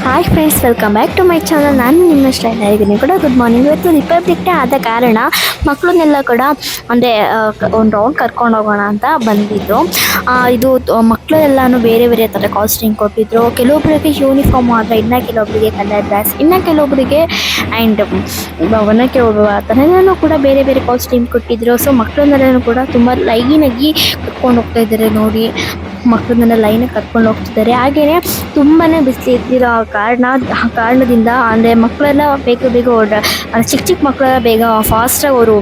Hi friends, welcome back to my channel. ನಾನು ನಿಮ್ಮ style ಆಗಿದ್ದೀನಿ ಕೂಡ. Good morning. ಇವತ್ತು ರಿಪಬ್ಲಿಕ್ ಡೇ ಆದ ಕಾರಣ ಮಕ್ಕಳನ್ನೆಲ್ಲ ಕೂಡ ಅಂದರೆ ಒಂದು ರೌಂಡ್ ಕರ್ಕೊಂಡು ಹೋಗೋಣ ಅಂತ ಬಂದಿದ್ದು. ಇದು ಮಕ್ಕಳೆಲ್ಲನೂ ಬೇರೆ ಬೇರೆ ಥರ ಕಾಸ್ಟ್ಯೂಮ್ ಕೊಟ್ಟಿದ್ರು. ಕೆಲವೊಬ್ಬರಿಗೆ ಯೂನಿಫಾರ್ಮ್ ಆದರೆ, ಇನ್ನು ಕೆಲವೊಬ್ಬರಿಗೆ ಕಲರ್ ಡ್ರೆಸ್, ಇನ್ನು ಕೆಲವೊಬ್ಬರಿಗೆ ಆ್ಯಂಡ್ ಒನಕ್ಕೆ ಹೋಗುವ ಆ ಥರ ಎಲ್ಲನೂ ಕೂಡ ಬೇರೆ ಬೇರೆ ಕಾಸ್ಟ್ಯೂಮ್ ಕೊಟ್ಟಿದ್ರು. ಸೊ ಮಕ್ಕಳನ್ನೆಲ್ಲನೂ ಕೂಡ ತುಂಬ ಲೈನಾಗಿ ಕರ್ಕೊಂಡು ಹೋಗ್ತಾ ಇದ್ದಾರೆ. ನೋಡಿ, ಮಕ್ಕಳನ್ನೆಲ್ಲ ಲೈನಾಗಿ ಕರ್ಕೊಂಡು ಹೋಗ್ತಿದ್ದಾರೆ. ಹಾಗೆಯೇ ತುಂಬಾ ಬಿಸಿಲು ಇದ್ದಿರೋ ಕಾರಣದಿಂದ ಅಂದರೆ ಮಕ್ಕಳೆಲ್ಲ ಬೇಗ ಚಿಕ್ಕ ಚಿಕ್ಕ ಮಕ್ಕಳೆಲ್ಲ ಬೇಗ ಫಾಸ್ಟಾಗಿ ಅವರು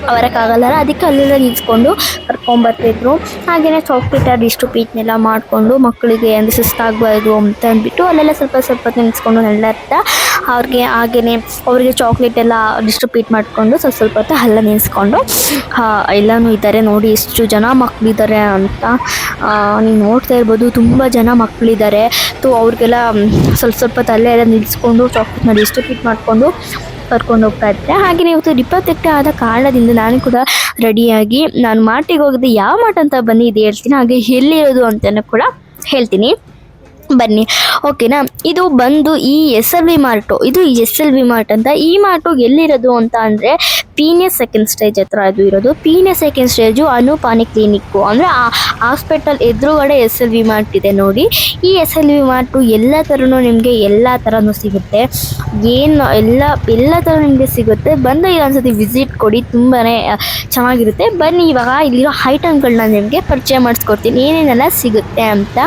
ಬರೋಕ್ಕಾಗಲ್ಲ, ಅದಕ್ಕೆ ಅಲ್ಲೆಲ್ಲ ನಿಲ್ಸ್ಕೊಂಡು ಕರ್ಕೊಂಬರ್ತಿದ್ರು. ಹಾಗೆಯೇ ಚಾಕ್ಲೇಟ್ ಡಿಸ್ಟ್ರಿಬ್ಯೂಟ್ನೆಲ್ಲ ಮಾಡಿಕೊಂಡು ಮಕ್ಕಳಿಗೆ ಅಂದರೆ ಸುಸ್ತಾಗಬಾರ್ದು ಅಂತ ಅಂದ್ಬಿಟ್ಟು ಅಲ್ಲೆಲ್ಲ ಸ್ವಲ್ಪ ನಿಲ್ಸ್ಕೊಂಡು ನೆಲ್ಲತ್ತ ಹಾಗೆಯೇ ಅವರಿಗೆ ಚಾಕ್ಲೇಟ್ ಎಲ್ಲ ಡಿಸ್ಟ್ರಿಬ್ಯೂಟ್ ಮಾಡಿಕೊಂಡು ಸ್ವಲ್ಪ ಹೊತ್ತು ಅಲ್ಲ ನಿಲ್ಲಿಸ್ಕೊಂಡು ಎಲ್ಲನೂ ಇದ್ದಾರೆ. ನೋಡಿ ಎಷ್ಟು ಜನ ಮಕ್ಕಳಿದ್ದಾರೆ ಅಂತ ನೀವು ನೋಡ್ತಾ ಇರ್ಬೋದು. ತುಂಬ ಜನ ಮಕ್ಕಳಿದ್ದಾರೆ. ಅವ್ರಿಗೆಲ್ಲ ಸ್ವಲ್ಪ ಹೊತ್ತು ಎಲ್ಲ ನಿಲ್ಲಿಸ್ಕೊಂಡು ಚಾಕ್ಲೇಟ್ನ ಡಿಸ್ಟ್ರಿಬ್ಯೂಟ್ ಮಾಡಿಕೊಂಡು ಕರ್ಕೊಂಡು ಹೋಗ್ತಾ ಇದ್ದೆ. ಹಾಗೆಯೇ ಇವತ್ತು ರಿಪಬ್ಲಿಕ್ ಆದ ಕಾರಣದಿಂದ ನಾನು ಕೂಡ ರೆಡಿಯಾಗಿ ನಾನು ಮಾರ್ಟಿಗೆ ಹೋಗಿದ್ದೆ. ಯಾವ ಮಾರ್ಟ್ ಅಂತ ಬನ್ನಿ ಇದು ಹೇಳ್ತೀನಿ, ಹಾಗೆ ಎಲ್ಲಿರೋದು ಅಂತಲೂ ಕೂಡ ಹೇಳ್ತೀನಿ, ಬನ್ನಿ. ಓಕೆನಾ? ಇದು ಬಂದು ಈ SLV ಮಾರ್ಟು. ಇದು SLV ಮಾರ್ಟ್ ಅಂತ. ಈ ಮಾರ್ಟು ಎಲ್ಲಿರೋದು ಅಂತ ಅಂದರೆ ಪೀನಿಯಸ್ ಸೆಕೆಂಡ್ ಸ್ಟೇಜ್ ಹತ್ರ ಇದು ಇರೋದು. ಪೀನಿಯಸ್ ಸೆಕೆಂಡ್ ಸ್ಟೇಜು ಅನುಪಾನಿ ಕ್ಲಿನಿಕ್ಕು ಅಂದರೆ ಆ ಹಾಸ್ಪಿಟಲ್ ಎದುರುಗಡೆ SLV ಮಾರ್ಟ್ ಇದೆ ನೋಡಿ. ಈ SLV ಮಾರ್ಟು ಎಲ್ಲ ಥರನೂ ನಿಮಗೆ ಎಲ್ಲ ಥರನೂ ಸಿಗುತ್ತೆ. ಎಲ್ಲ ಥರ ನಿಮಗೆ ಸಿಗುತ್ತೆ. ಬಂದು ಈಗ ಒಂದ್ಸತಿ ವಿಸಿಟ್ ಕೊಡಿ, ತುಂಬಾ ಚೆನ್ನಾಗಿರುತ್ತೆ. ಬನ್ನಿ, ಇವಾಗ ಇಲ್ಲಿರೋ ಐಟಮ್ಗಳನ್ನ ನಿಮಗೆ ಪರಿಚಯ ಮಾಡಿಸ್ಕೊಡ್ತೀನಿ ಏನೇನೆಲ್ಲ ಸಿಗುತ್ತೆ ಅಂತ.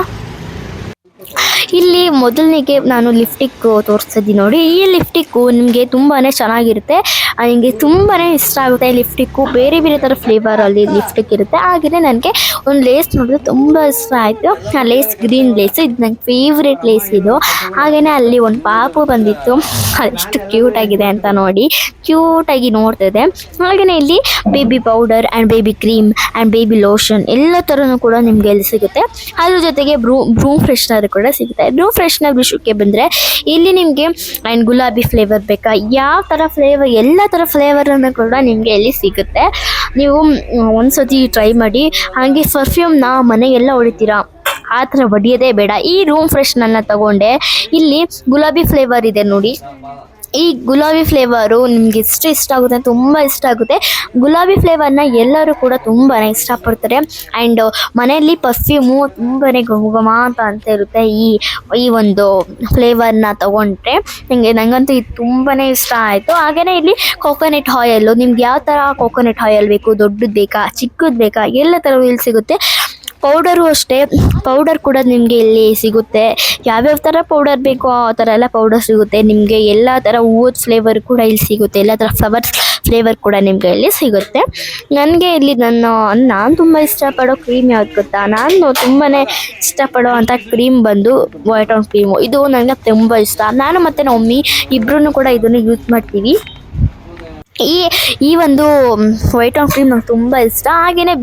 ಇಲ್ಲಿ ಮೊದಲನಿಗೆ ನಾನು ಲಿಪ್ಟಿಕ್ ತೋರಿಸ್ತಿದ್ದೀನಿ ನೋಡಿ. ಈ ಲಿಪ್ಟಿಕ್ಕು ನಿಮಗೆ ತುಂಬಾ ಚೆನ್ನಾಗಿರುತ್ತೆ. ನನಗೆ ತುಂಬಾ ಇಷ್ಟ ಆಗುತ್ತೆ. ಲಿಪ್ಟಿಕ್ಕು ಬೇರೆ ಬೇರೆ ಥರ ಫ್ಲೇವರಲ್ಲಿ ಲಿಪ್ಟಿಕ್ ಇರುತ್ತೆ. ಹಾಗೆಯೇ ನನಗೆ ಒಂದು ಲೇಸ್ ನೋಡಿದ್ರೆ ತುಂಬ ಇಷ್ಟ ಆಯಿತು. ಆ ಲೇಸ್ ಗ್ರೀನ್ ಲೇಸು, ಇದು ನಂಗೆ ಫೇವ್ರೇಟ್ ಲೇಸ್ ಇದು. ಹಾಗೆಯೇ ಅಲ್ಲಿ ಒಂದು ಪಾಪು ಬಂದಿತ್ತು, ಅದೆಷ್ಟು ಕ್ಯೂಟಾಗಿದೆ ಅಂತ ನೋಡಿ, ಕ್ಯೂಟಾಗಿ ನೋಡ್ತಿದೆ. ಹಾಗೆಯೇ ಇಲ್ಲಿ baby powder and baby cream and baby lotion ಎಲ್ಲ ಥರನೂ ಕೂಡ ನಿಮಗೆ ಇಲ್ಲಿ ಸಿಗುತ್ತೆ. ಅದ್ರ ಜೊತೆಗೆ ಬ್ರೂಮ್ ಫ್ರೆಶ್ನರ್ ಕೂಡ ಸಿಗುತ್ತೆ. ಬ್ರೂಮ್ ಫ್ರೆಶ್ನರ್ ವಿಷಯಕ್ಕೆ ಬಂದರೆ ಇಲ್ಲಿ ನಿಮಗೆ ಆ್ಯಂಡ್ ಗುಲಾಬಿ ಫ್ಲೇವರ್ ಬೇಕಾ, ಯಾವ ಥರ ಫ್ಲೇವರ್, ಎಲ್ಲ ಥರ ಫ್ಲೇವರನ್ನು ಕೂಡ ನಿಮಗೆ ಇಲ್ಲಿ ಸಿಗುತ್ತೆ. ನೀವು ಒಂದ್ಸತಿ ಟ್ರೈ ಮಾಡಿ. ಹಾಗೆ ಪರ್ಫ್ಯೂಮ್ನ ಮನೆಗೆಲ್ಲ ಹೊಡಿತೀರಾ, ಆ ಥರ ಹೊಡಿಯೋದೇ ಬೇಡ. ಈ ರೂಮ್ ಫ್ರೆಶ್ನರ್ನ ತಗೊಂಡೆ. ಇಲ್ಲಿ ಗುಲಾಬಿ ಫ್ಲೇವರ್ ಇದೆ ನೋಡಿ. ಈ ಗುಲಾಬಿ ಫ್ಲೇವರು ನಿಮ್ಗೆ ಎಷ್ಟು ಇಷ್ಟ ಆಗುತ್ತೆ, ತುಂಬ ಇಷ್ಟ ಆಗುತ್ತೆ. ಗುಲಾಬಿ ಫ್ಲೇವರ್ನ ಎಲ್ಲರೂ ಕೂಡ ತುಂಬಾ ಇಷ್ಟಪಡ್ತಾರೆ. ಆ್ಯಂಡ್ ಮನೆಯಲ್ಲಿ ಪರ್ಫ್ಯೂಮು ತುಂಬಾ ಘಮ ಅಂತ ಇರುತ್ತೆ. ಈ ಒಂದು ಫ್ಲೇವರ್ನ ತೊಗೊಂಡ್ರೆ ನನಗಂತೂ ಇದು ತುಂಬಾ ಇಷ್ಟ ಆಯಿತು. ಹಾಗೆಯೇ ಇಲ್ಲಿ ಕೋಕೋನಟ್ ಆಯಿಲು, ನಿಮ್ಗೆ ಯಾವ ಥರ ಕೋಕೋನಟ್ ಆಯಿಲ್ ಬೇಕು, ದೊಡ್ಡದು ಬೇಕಾ, ಚಿಕ್ಕದು ಬೇಕಾ, ಎಲ್ಲ ಥರ ಇಲ್ಲಿ ಸಿಗುತ್ತೆ. ಪೌಡರು ಅಷ್ಟೇ, ಪೌಡರ್ ಕೂಡ ನಿಮಗೆ ಇಲ್ಲಿ ಸಿಗುತ್ತೆ. ಯಾವ್ಯಾವ ಥರ ಪೌಡರ್ ಬೇಕೋ ಆ ಥರ ಎಲ್ಲ ಪೌಡರ್ ಸಿಗುತ್ತೆ ನಿಮಗೆ. ಎಲ್ಲ ಥರ ಹೂವದ ಫ್ಲೇವರ್ ಕೂಡ ಇಲ್ಲಿ ಸಿಗುತ್ತೆ. ಎಲ್ಲ ಥರ ಫ್ಲವರ್ಸ್ ಫ್ಲೇವರ್ ಕೂಡ ನಿಮಗೆ ಇಲ್ಲಿ ಸಿಗುತ್ತೆ. ನನಗೆ ಇಲ್ಲಿ ನಾನು ತುಂಬ ಇಷ್ಟಪಡೋ ಕ್ರೀಮ್ ಯಾವ್ದು ಗೊತ್ತಾ? ನಾನು ತುಂಬಾ ಇಷ್ಟಪಡೋ ಅಂಥ ಕ್ರೀಮ್ ಬಂದು ವೈಟ್ ಆನ್ ಕ್ರೀಮು. ಇದು ನನಗೆ ತುಂಬ ಇಷ್ಟ. ನಾನು ಮತ್ತು ನಮ್ಮ ಮಮ್ಮಿ ಇಬ್ಬರೂ ಕೂಡ ಇದನ್ನು ಯೂಸ್ ಮಾಡ್ತೀವಿ. ಈ ಒಂದು ವೈಟ್ ಆನ್ ಕ್ರೀಮ್ ನಂಗೆ ತುಂಬ ಇಷ್ಟ. ಹಾಗೆಯೇ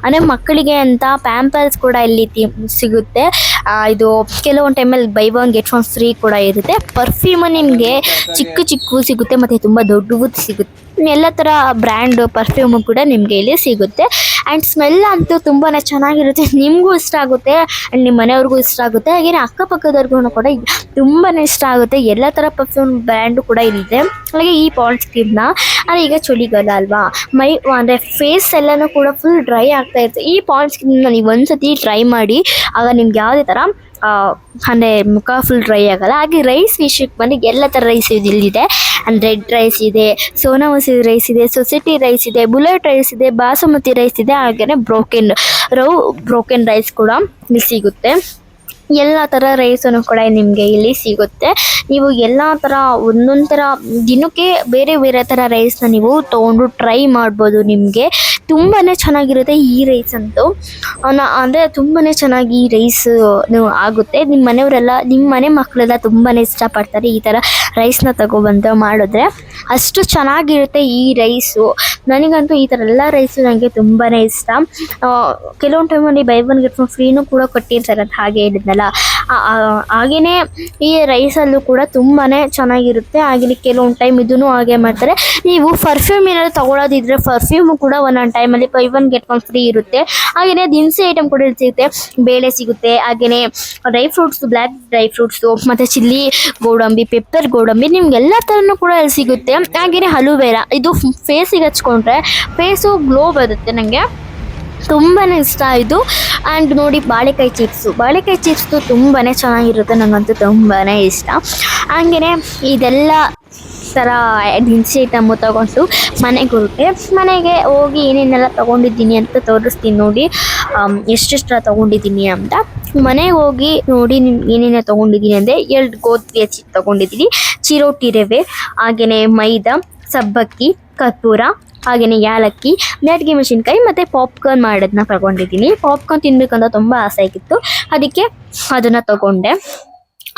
ಅಂದರೆ ಮಕ್ಕಳಿಗೆ ಅಂತ ಪ್ಯಾಂಪರ್ಸ್ ಕೂಡ ಇಲ್ಲಿ ಸಿಗುತ್ತೆ. ಇದು ಕೆಲವೊಂದು ಟೈಮಲ್ಲಿ by one get one free ಕೂಡ ಇರುತ್ತೆ. ಪರ್ಫ್ಯೂಮು ನಿಮಗೆ ಚಿಕ್ಕ ಸಿಗುತ್ತೆ ಮತ್ತು ತುಂಬ ದೊಡ್ಡವು ಸಿಗುತ್ತೆ. ಎಲ್ಲ ಥರ ಬ್ರ್ಯಾಂಡ್ ಪರ್ಫ್ಯೂಮು ಕೂಡ ನಿಮಗೆ ಇಲ್ಲಿ ಸಿಗುತ್ತೆ. ಆ್ಯಂಡ್ ಸ್ಮೆಲ್ ಅಂತೂ ತುಂಬಾ ಚೆನ್ನಾಗಿರುತ್ತೆ. ನಿಮಗೂ ಇಷ್ಟ ಆಗುತ್ತೆ ಆ್ಯಂಡ್ ನಿಮ್ಮ ಮನೆಯವ್ರಿಗೂ ಇಷ್ಟ ಆಗುತ್ತೆ. ಹಾಗೆಯೇ ಅಕ್ಕಪಕ್ಕದವ್ರಿಗೂ ಕೂಡ ತುಂಬಾ ಇಷ್ಟ ಆಗುತ್ತೆ. ಎಲ್ಲ ಥರ ಪರ್ಫ್ಯೂಮ್ ಬ್ರ್ಯಾಂಡು ಕೂಡ ಇಲ್ಲಿದೆ. ಹಾಗೆ ಈ ಪಾಂಡ್ಸ್ ಕ್ರೀಮ್ನ ಅಂದರೆ ಈಗ ಚಳಿಗಾಲ ಅಲ್ವಾ, ಅಂದರೆ ಫೇಸ್ ಎಲ್ಲನೂ ಕೂಡ ಫುಲ್ ಡ್ರೈ ಆಗ್ತಾ ಇರುತ್ತೆ. ಈ ಪಾಂಡ್ಸ್ ಕ್ರೀಮ್ನ ನೀವು ಒಂದ್ಸತಿ ಟ್ರೈ ಮಾಡಿ, ಆಗ ನಿಮ್ಗೆ ಯಾವುದೇ ಥರ ಅಂದರೆ ಮುಖ ಫುಲ್ ಡ್ರೈ ಆಗಲ್ಲ. ಹಾಗೆ ರೈಸ್ ವಿಷಯಕ್ಕೆ ಬಂದು ಎಲ್ಲ ಥರ ರೈಸ್ ಇಲ್ಲಿದೆ. ಆ್ಯಂಡ್ ರೆಡ್ ರೈಸ್ ಇದೆ, ಸೋನಾ ಮಸೂರಿ ರೈಸ್ ಇದೆ, ಸೊಸೈಟಿ ರೈಸ್ ಇದೆ, ಬುಲೆಟ್ ರೈಸ್ ಇದೆ, ಬಾಸುಮತಿ ರೈಸ್ ಇದೆ. ಹಾಗೆಯೇ ಬ್ರೋಕೆನ್ ರೈಸ್ ಕೂಡ ಇಲ್ಲಿ ಸಿಗುತ್ತೆ. ಎಲ್ಲ ಥರ ರೈಸನ್ನು ಕೂಡ ನಿಮಗೆ ಇಲ್ಲಿ ಸಿಗುತ್ತೆ. ನೀವು ಎಲ್ಲ ಥರ ಒಂದೊಂದು ಥರ ದಿನಕ್ಕೆ ಬೇರೆ ಬೇರೆ ಥರ ರೈಸ್ನ ನೀವು ತೊಗೊಂಡು ಟ್ರೈ ಮಾಡ್ಬೋದು. ನಿಮಗೆ ತುಂಬಾ ಚೆನ್ನಾಗಿರುತ್ತೆ ಈ ರೈಸ್ ಅಂತೂ. ಅಂದರೆ ತುಂಬಾ ಚೆನ್ನಾಗಿ ಈ ರೈಸ್ ಆಗುತ್ತೆ. ನಿಮ್ಮ ಮನೆ ಮಕ್ಕಳೆಲ್ಲ ತುಂಬಾ ಇಷ್ಟಪಡ್ತಾರೆ ಈ ಥರ ರೈಸ್ನ ತಗೊಬಂದು ಮಾಡಿದ್ರೆ. ಅಷ್ಟು ಚೆನ್ನಾಗಿರುತ್ತೆ ಈ ರೈಸು. ನನಗಂತೂ ಈ ಥರ ಎಲ್ಲ ರೈಸು ನನಗೆ ತುಂಬಾ ಇಷ್ಟ. ಕೆಲವೊಂದು ಟೈಮಲ್ಲಿ ಬೈ ಒನ್ ಗೆಟ್ ಒನ್ ಫ್ರೀನೂ ಕೂಡ ಕೊಟ್ಟಿರ್ತಾರೆ ಅಂತ ಹಾಗೆ ಹೇಳಿದ್ನಲ್ಲ. ಮಾಡಲ್ಲ. ಹಾಗೆಯೇ ಈ ರೈಸಲ್ಲೂ ಕೂಡ ತುಂಬಾ ಚೆನ್ನಾಗಿರುತ್ತೆ. ಹಾಗೆಯೇ ಕೆಲವೊಂದು ಟೈಮ್ ಇದನ್ನು ಹಾಗೆ ಮಾಡ್ತಾರೆ. ನೀವು ಪರ್ಫ್ಯೂಮ್ ಏನಾದ್ರು ತೊಗೊಳೋದಿದ್ರೆ ಪರ್ಫ್ಯೂಮು ಕೂಡ ಒಂದೊಂದು ಟೈಮಲ್ಲಿ by one get one free ಇರುತ್ತೆ. ಹಾಗೆಯೇ ದಿನಸಿ ಐಟಮ್ ಕೂಡ ಇಲ್ಲಿ ಸಿಗುತ್ತೆ. ಬೇಳೆ ಸಿಗುತ್ತೆ, ಹಾಗೆಯೇ dry fruits, black dry fruits, ಮತ್ತು ಚಿಲ್ಲಿ ಗೋಡಂಬಿ, ಪೆಪ್ಪರ್ ಗೋಡಂಬಿ, ನಿಮ್ಗೆಲ್ಲ ಥರನೂ ಕೂಡ ಇಲ್ಲಿ ಸಿಗುತ್ತೆ. ಹಾಗೆಯೇ ಅಲೋವೆರಾ, ಇದು ಫೇಸಿಗೆ ಹಚ್ಕೊಂಡ್ರೆ ಫೇಸು ಗ್ಲೋ ಬರುತ್ತೆ. ನನಗೆ ತುಂಬಾ ಇಷ್ಟ ಇದು. ಆ್ಯಂಡ್ ನೋಡಿ ಬಾಳೆಕಾಯಿ ಚಿಪ್ಸು ತುಂಬಾ ಚೆನ್ನಾಗಿರುತ್ತೆ, ನನಗಂತೂ ತುಂಬಾ ಇಷ್ಟ. ಹಾಗೆಯೇ ಇದೆಲ್ಲ ಥರ ದಿನಸಿ ಐಟಮು ತೊಗೊಂಡು ಮನೆಗೆ ಹೋಗಿ ಏನೇನೆಲ್ಲ ತೊಗೊಂಡಿದ್ದೀನಿ ಅಂತ ತೋರಿಸ್ತೀನಿ ನೋಡಿ, ಎಷ್ಟೆಷ್ಟು ತೊಗೊಂಡಿದ್ದೀನಿ ಅಂತ. ಮನೆಗೆ ಹೋಗಿ ನೋಡಿ ಏನೇನು ತೊಗೊಂಡಿದ್ದೀನಿ ಅಂದರೆ 2 ಗೋಧಿ ಹಚ್ಚಿ ತೊಗೊಂಡಿದ್ದೀನಿ, ಚಿರೋಟಿ ರವೆ, ಹಾಗೆಯೇ ಮೈದಾ, ಸಬ್ಬಕ್ಕಿ, ಕರ್ಪೂರ, ಹಾಗೆಯೇ ಯಾಲಕ್ಕಿ, ಬ್ಯಾಡಗಿ ಮೆಣಸಿನ್ಕಾಯಿ ಮತ್ತು ಪಾಪ್ಕಾರ್ನ್ ಮಾಡೋದನ್ನ ತಗೊಂಡಿದ್ದೀನಿ. ಪಾಪ್ಕಾರ್ನ್ ತಿನ್ನಬೇಕಂತ ತುಂಬ ಆಸೆ ಆಗಿತ್ತು, ಅದಕ್ಕೆ ಅದನ್ನು ತಗೊಂಡೆ.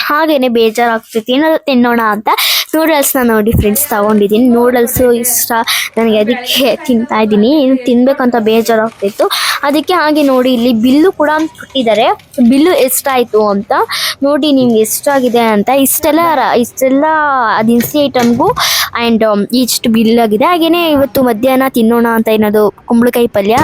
ಹಾಗೆಯೇ ಬೇಜಾರಾಗ್ತೈತಿ ಏನಾದ್ರು ತಿನ್ನೋಣ ಅಂತ ನೂಡಲ್ಸ್ನ ನೋಡಿ ಫ್ರೆಂಡ್ಸ್ ತೊಗೊಂಡಿದ್ದೀನಿ. ನೂಡಲ್ಸು ಇಷ್ಟ ನನಗೆ, ಅದಕ್ಕೆ ತಿಂತಾಯಿದ್ದೀನಿ. ಇನ್ನು ತಿನ್ನಬೇಕಂತ ಬೇಜಾರಾಗ್ತಿತ್ತು, ಅದಕ್ಕೆ. ಹಾಗೆ ನೋಡಿ ಇಲ್ಲಿ ಬಿಲ್ಲು ಕೂಡ ಕೊಟ್ಟಿದ್ದಾರೆ, ಬಿಲ್ಲು ಎಷ್ಟಾಯಿತು ಅಂತ ನೋಡಿ, ನಿಮ್ಗೆ ಎಷ್ಟಾಗಿದೆ ಅಂತ. ಇಷ್ಟೆಲ್ಲ ದಿನಸಿ ಐಟಮ್ಗೂ ಆ್ಯಂಡ್ ಇಷ್ಟು ಬಿಲ್ ಆಗಿದೆ. ಹಾಗೆಯೇ ಇವತ್ತು ಮಧ್ಯಾಹ್ನ ತಿನ್ನೋಣ ಅಂತ ಏನಾದ್ರು ಕುಂಬಳಕಾಯಿ ಪಲ್ಯ